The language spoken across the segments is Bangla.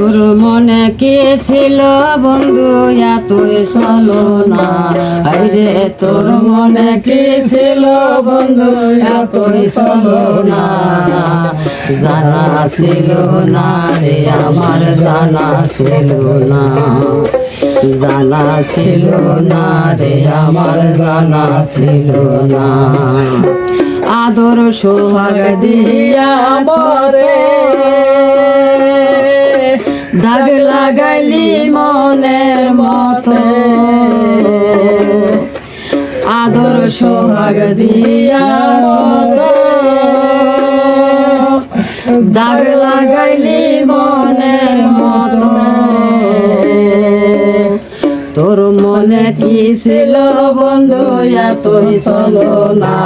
তোর মনে কি ছিল বন্ধু এতই চলো না, আরে তোর মনে কি ছিল বন্ধু এতই চলো না, জানা ছিল না রে আমার জানা ছিল না, জানা ছিল না রে আমার জানা ছিল না। আদর সোহাগ দিয়া পরে দাগ লাগাইলি মনের মতো, আদর সোহাগ দিয়া মতো দাগ লাগাইলি মনের মতো। তোর মনে কি ছিল বন্ধু এতই চলো না,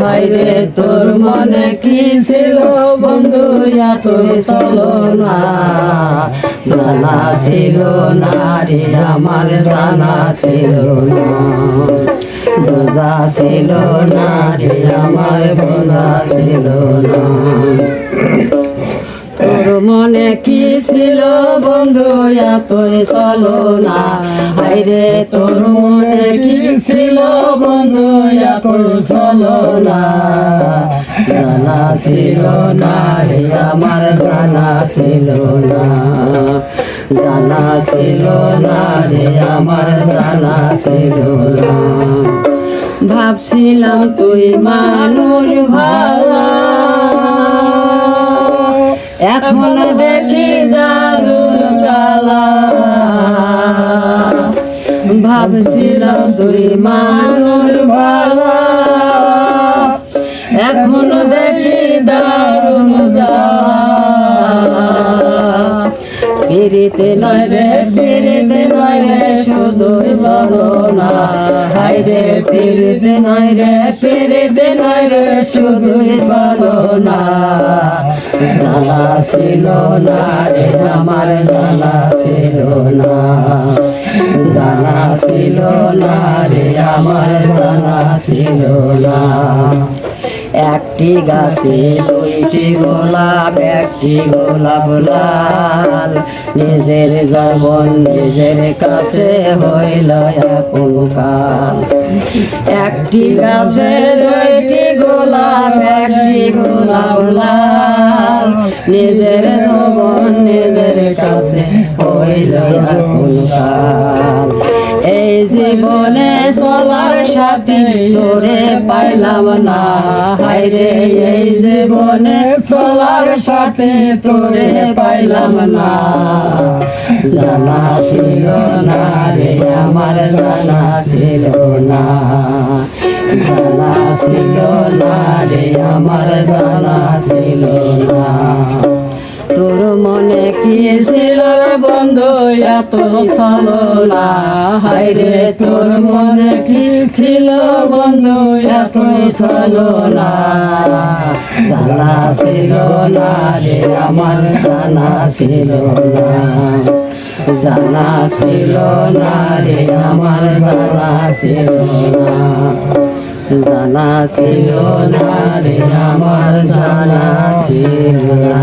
হায়রে তোর মনে কি ছিল বন্ধু এতই চলো না, জানা ছিল না রে আমার জানা ছিল না, বোঝা ছিল না রে আমার বোঝা ছিল না। তোর মনে কি ছিল বন্ধু এতই চলো না, হায়রে তোর মনে কি ছিল বন্ধু এতই চলো না, জানা ছিল না রে আমার জানা ছিল না, জানা ছিল না রে আমার জানা ছিল না। ভাবছিলাম তুই মানুষ ভালো, এখন দেখি দারুণ জ্বালা, ভাবছিলাম তুই মানুষ ভালো, এখন দেখি দারুণ জ্বালা। ফিরিতে নয় রে ফিরিতে নয় রে শুধুই চলো না, হায়রে ফিরিতে নয় রে ফিরিতে নয় রে শুধুই চলো না, জানা ছিল না রে আমার জানা ছিল না, জানা ছিল না রে আমার জানা ছিল না। একটি গাছে দুইটি গোলাপ একটি গোলাপ লাল, নিজের জীবন নিজের কাছে হইল এখন কাল। একটি গাছে দুইটি গোলাপ একটি গোলাপ লাল, নিজের জীবন নিজের কাছে হইল এখন কাল। এই জীবনে চলার সাথী তোরে পাইলাম না, হায়রে এই জীবনে চলার সাথী তোরে পাইলাম না, জানা ছিল না রে আমার জানা ছিল না, জানা ছিল না রে আমার জানা ছিল না। তোর মনে কি ছিল বন্ধু এত চলো না, হায়রে তোর মনে কি ছিল বন্ধু এত চলো না, জানা ছিল না রে আমার জানা ছিল না, জানা ছিল না রে আমার জানা ছিল না, জানা ছিল না রে আমার জানা ছিল না।